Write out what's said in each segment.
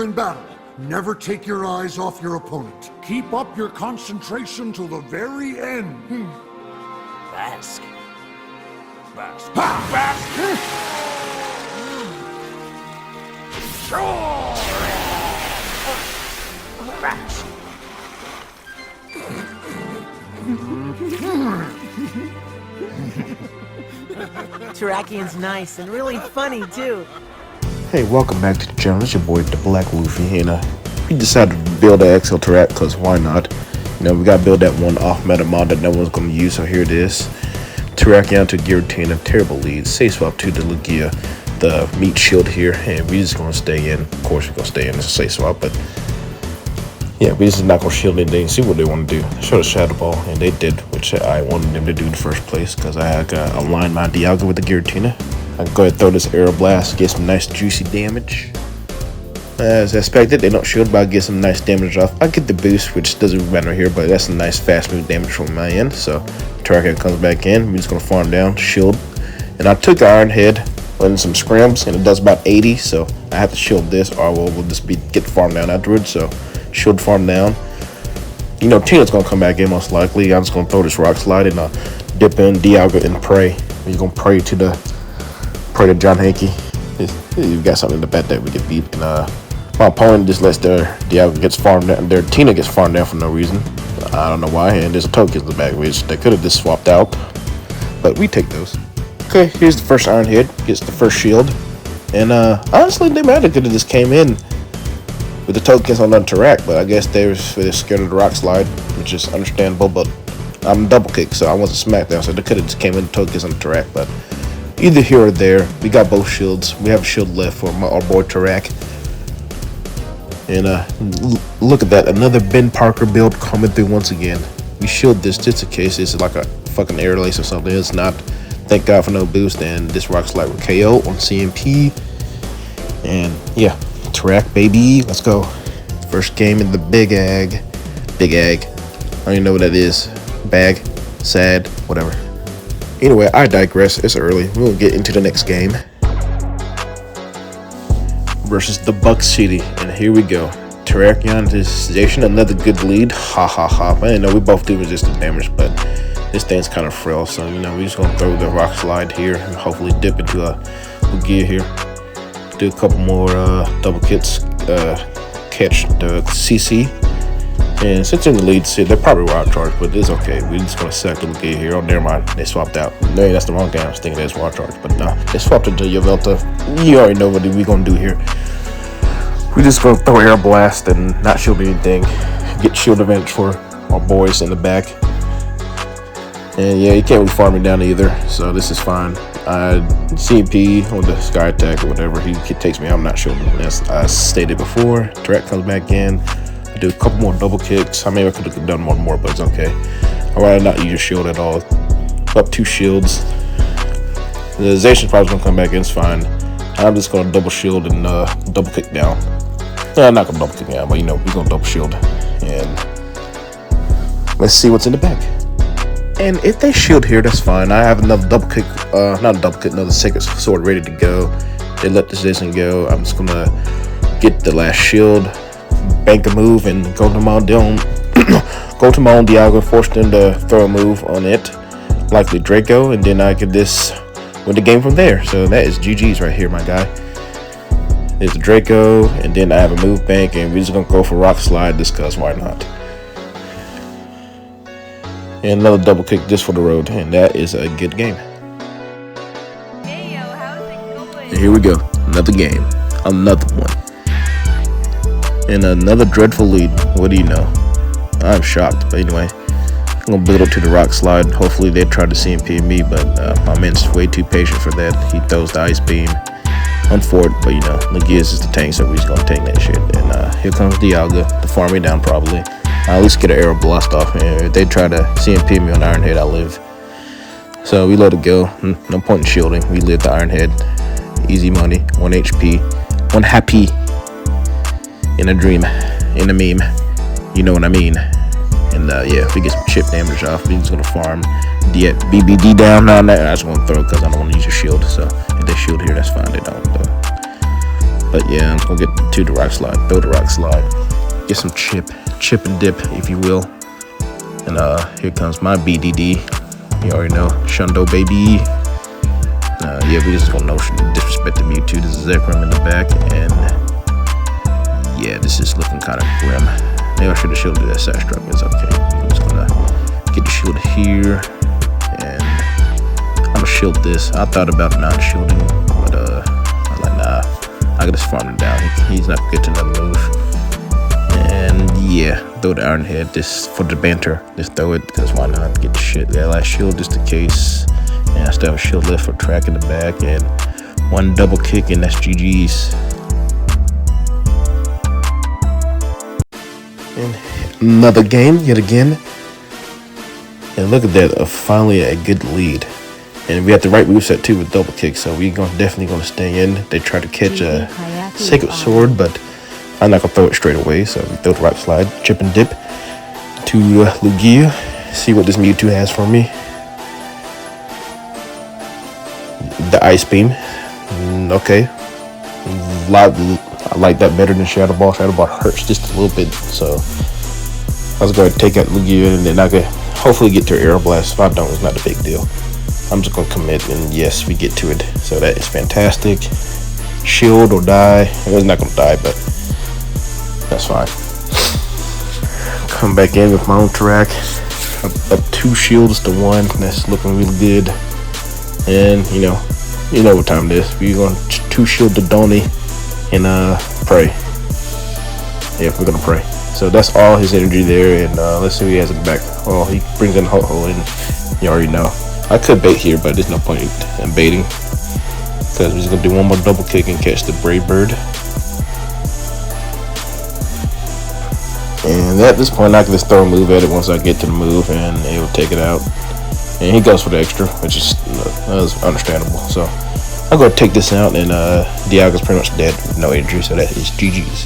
In battle, never take your eyes off your opponent. Keep up your concentration till the very end. Bask. Bask. Bask. Terrakion's nice and really funny too. Hey, welcome back to the channel. It's your boy, the Black Wolfie, and we decided to build an XL Terrak because why not? You know, we gotta build that one off-meta mod that no one's gonna use, so here it is. Terrakion to Giratina, terrible lead. Safe swap to the Lugia, the meat shield here, and we just gonna stay in. Of course, we're gonna stay in. It's a safe swap, but yeah, we just not gonna shield anything. See what they want to do. They showed a Shadow Ball, and they did, which I wanted them to do in the first place because I gotta align my Dialga with the Giratina. I can go ahead and throw this Aero Blast, get some nice juicy damage. As expected, they don't shield, but I get some nice damage off. I get the boost, which doesn't matter here, but that's a nice fast move damage from my end. So Terrakion comes back in. We're just gonna farm down, shield. And I took Iron Head in some scrims, and it does about 80, so I have to shield this, or we'll just get farm down afterwards. So shield farm down. You know, Tina's gonna come back in most likely. I'm just gonna throw this Rock Slide and dip in Dialga and pray. We're gonna pray to John Hanky. You've got something to bet that we get beat. And my opponent just lets their Dialga gets farmed down. Their Tina gets farmed down for no reason. I don't know why. And there's a token in the back, which they could have just swapped out. But we take those. Okay, here's the first Iron Head. Gets the first shield. And honestly, they might have could have just came in with the tokens on the Terrak, but I guess they're scared of the Rock Slide, which is understandable. But I'm double kicked, so I wasn't SmackDown, so they could have just came in with tokens on the Terrak. But either here or there, we got both shields. We have a shield left for our boy Terrak. And look at that, another Ben Parker build coming through once again. We shield this just in case it's like a fucking air lace or something. It's not. Thank God for no boost. And this Rock Slide with KO on CMP. And yeah, Terrak baby, let's go. First game in the Big Ag. Big Ag. I don't even know what that is. Bag, sad, whatever. Anyway, I digress. It's early. We'll get into the next game. Versus the Buck City. And here we go. Terrakion to Station. Another good lead. Ha ha ha. I didn't know we both do resistance damage, but this thing's kind of frail. So, you know, we're just going to throw the Rock Slide here and hopefully dip into a gear here. Do a couple more double kits. Catch the CC. And since in the lead, see, they're probably wild charge, but it's okay. We're just gonna sack the Lugia here. Oh, never mind. They swapped out. No, that's the wrong game. I was thinking that's wild charge, but no, they swapped into Yvelta. You already know what we're gonna do here. We're just gonna throw Air Blast and not shield anything. Get shield advantage for our boys in the back. And yeah, you can't really farm me down either, so this is fine. CMP on the Sky Attack or whatever. He takes me. I'm not shielding. As I stated before, Terrak comes back in. Do a couple more double kicks. I maybe I could have done one more, but it's okay. I'd rather not use your shield at all. Up 2 shields. The Zacian's probably gonna come back in. It's fine. I'm just gonna double shield and double kick down. I'm not gonna double kick down, but you know we're gonna double shield and let's see what's in the back. And if they shield here, that's fine. I have another double kick, not a double kick, another Sacred Sword ready to go. They let this Zacian go. I'm just gonna get the last shield. Bank a move and go to my own Dialga, force them to throw a move on it, likely Draco, and then I could just win the game from there. So that is GG's right here, my guy. There's the Draco, and then I have a move bank, and we're just gonna go for Rock Slide just cause why not. And another double kick just for the road, and that is a good game. Hey yo, how's it going? And here we go, another game, another one. And another dreadful lead. What do you know? I'm shocked. But anyway, I'm gonna build up to the Rock Slide. Hopefully they try to CMP me, but my man's way too patient for that. He throws the Ice Beam on Fort, but you know, Lugia is the tank, so we're just gonna take that shit. And here comes Dialga to farm me down probably. I'll at least get an Aero Blast off. And if they try to CMP me on Iron Head, I'll live. So we let it go. No point in shielding. We live the Iron Head. Easy money. 1 HP. 1 happy. In a dream, in a meme, you know what I mean. And yeah, if we get some chip damage off, we're just gonna farm BBD down. Now I just want to throw it because I don't want to use your shield. So if they shield here, that's fine. They don't though. But yeah, I'm gonna get to the rock slide, build a rock slide, get some chip and dip, if you will. And here comes my BDD. You already know, Shundo baby. Yeah, we just gonna no disrespect the Mewtwo. This is Zekrom in the back, and yeah, this is looking kind of grim. Maybe I should have shielded that side struck. It's okay. I'm just gonna get the shield here, and I'm gonna shield this. I thought about not shielding, but I'm like, nah, I can just farm him down. He's not gonna get to another move. And yeah, throw the Iron Head just for the banter. Just throw it, because why not? Get the shit. That last shield just in case. And I still have a shield left for track in the back, and one double kick, and that's GG's. And another game yet again. And look at that, finally a good lead. And we have the right moveset too with double kick, so we're definitely gonna stay in. They try to catch a Sacred Sword, but I'm not gonna throw it straight away. So we throw the rock slide, chip and dip to Lugia. See what this Mewtwo has for me. The Ice Beam. Okay. I like that better than Shadow Ball. Shadow Ball hurts just a little bit, so I was going to take out Lugia, and then I could hopefully get to Aero Blast. If I don't, it's not a big deal. I'm just going to commit, and yes, we get to it. So that is fantastic. Shield or die. It's not going to die, but that's fine. Come back in with my own track. Up 2 shields to 1. That's looking really good. And you know what time it is. We're going to 2 shield to Donnie and pray. Yeah, we're gonna pray. So that's all his energy there, and let's see what he has in the back. Oh, he brings in Ho-Ho, and you already know. I could bait here, but there's no point in baiting, because we're just gonna do one more double kick and catch the Brave Bird. And at this point, I can just throw a move at it once I get to the move, and it will take it out. And he goes for the extra, which is understandable. So I'm going to take this out, and Dialga's pretty much dead with no injury, so that is GG's.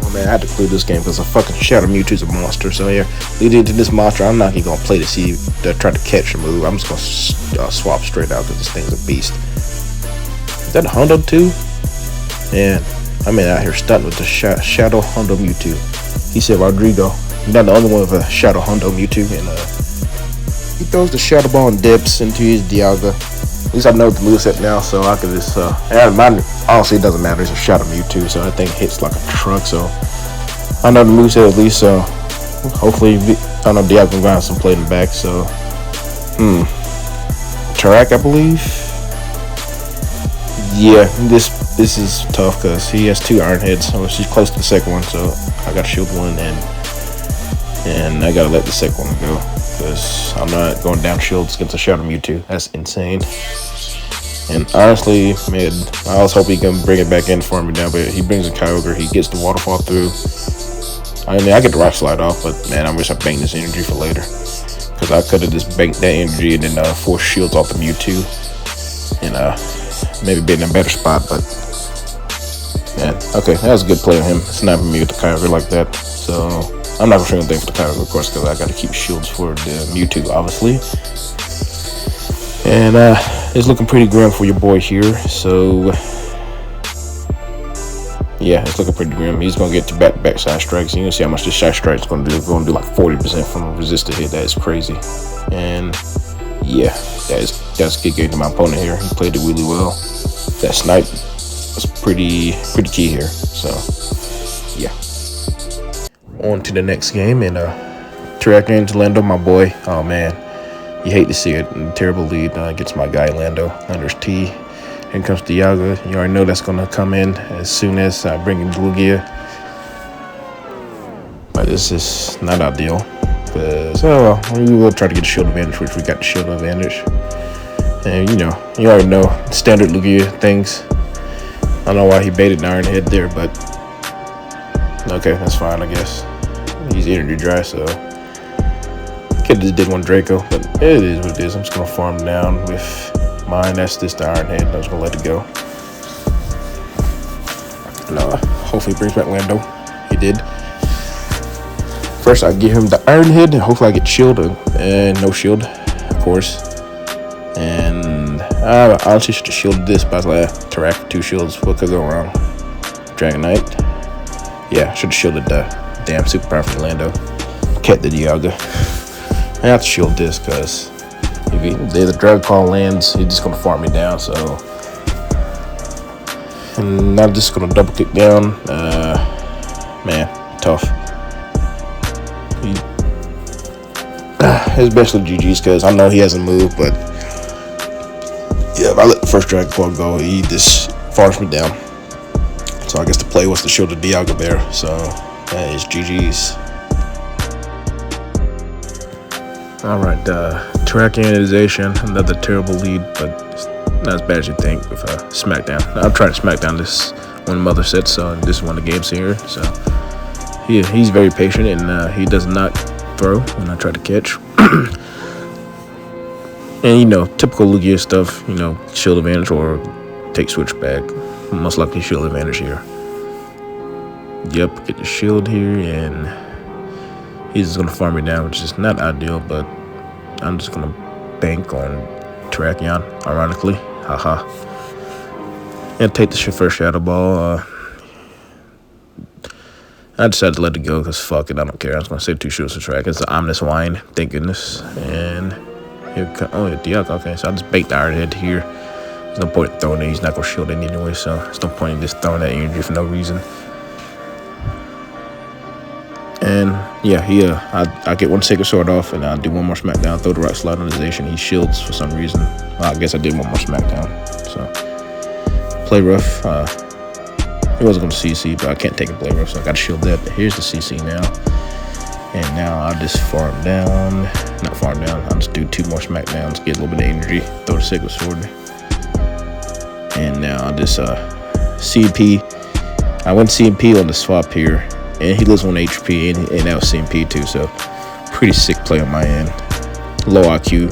Oh man, I had to clear this game because a fucking Shadow Mewtwo's a monster. So here, leading into this monster, I'm not even going to play to see to try to catch a move. I'm just going to swap straight out because this thing's a beast. Is that a Hondo too? Man, I'm out here stunting with the Shadow Hondo Mewtwo. He said, Rodrigo, you're not the only one with a Shadow Hondo Mewtwo, and he throws the Shadow Ball and dips into his Dialga. At least I know the moveset now, so I can just, honestly, it doesn't matter, it's a Shadow Mewtwo, so that thing hits like a truck, so I know the moveset at least, so hopefully, I know Dialga can grind some play in the back, so, Tarak, I believe? Yeah, this is tough, because he has 2 Iron Heads, so she's close to the second one, so I gotta shield one, and I gotta let the second one go, because I'm not going down shields against a Shadow Mewtwo. That's insane. And honestly, man, I was hoping he can bring it back in for me now, but he brings a Kyogre, he gets the waterfall through. I mean, I get the rock slide off, but man, I wish I banked this energy for later, because I could have just banked that energy and then forced shields off the Mewtwo, and maybe be in a better spot. But man, okay, that was a good play on him, snapping me with the Kyogre like that. So I'm not gonna show anything for the Kyogre, of course, because I got to keep shields for the Mewtwo, obviously. And it's looking pretty grim for your boy here. So yeah, it's looking pretty grim. He's gonna get to back side strikes. You can see how much this side strike is gonna do. It's gonna do like 40% from a resisted hit. That is crazy. And yeah, that's a good game to my opponent here. He played it really well. That snipe was pretty key here. So yeah. On to the next game, and terrakion to Lando, my boy. Oh man, you hate to see it. Terrible lead against my guy Lando. Lando's T. Here comes Dialga. You already know that's gonna come in as soon as I bring in Lugia. But this is not ideal. So we will try to get a shield advantage, which we got the shield advantage. And you already know standard Lugia things. I don't know why he baited an Iron Head there, but okay, that's fine, I guess. He's energy dry, so could just did one Draco, but it is what it is. I'm just gonna farm down with mine. That's just the Iron Head. I'm just gonna let it go. And hopefully he brings back Lando. He did. First, I give him the Iron Head, and hopefully I get shield, and no shield, of course. And I honestly should have shielded this, but I was like, Terrak 2 shields, what could go wrong? Dragon Knight. Yeah, should have shielded the damn super powerful Lando. Kept the Dialga. I have to shield this because if the Dragon Claw lands, he's just gonna farm me down. So, and I'm just gonna double kick down. Man, tough. Especially GG's because I know he hasn't moved, but yeah, if I let the first Dragon Claw go, he just farms me down. So I guess the play was to shield the Dialga Bear. So that is GG's. Alright, terrakionization, another terrible lead, but it's not as bad as you think with SmackDown. I'm trying to SmackDown this one mother set, so this is one of the games here. So he's very patient, and he does not throw when I try to catch. And you know, typical Lugia stuff, you know, shield advantage or take switchback. Most likely shield advantage here. Yep, get the shield here, and he's just gonna farm me down, which is not ideal, but I'm just gonna bank on Terrakion, ironically. Haha. And take the first Shadow Ball. I decided to let it go because fuck it, I don't care. I was gonna save 2 shields to track. It's the Omnis Wine, thank goodness. And here oh yeah, Dialga. Okay, so I just baked the Iron Head here. There's no point in throwing it. He's not gonna shield it anyway, so there's no point in just throwing that energy for no reason. And yeah, I get one Sacred Sword off, and I do one more SmackDown. Throw the Rock Slide on his Asian. He shields for some reason. Well, I guess I did one more SmackDown. So play rough. He wasn't going to CC, but I can't take a play rough, so I got to shield that. Here's the CC now, and now I'll just farm down. Not farm down. I'll just do 2 more SmackDowns, get a little bit of energy. Throw the Sacred Sword, and now I'll just CP. I went CP on the swap here. And he loses 1 HP, and that was CMP too, so pretty sick play on my end. Low IQ,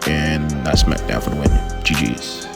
and not SmackDown for the win. GG's.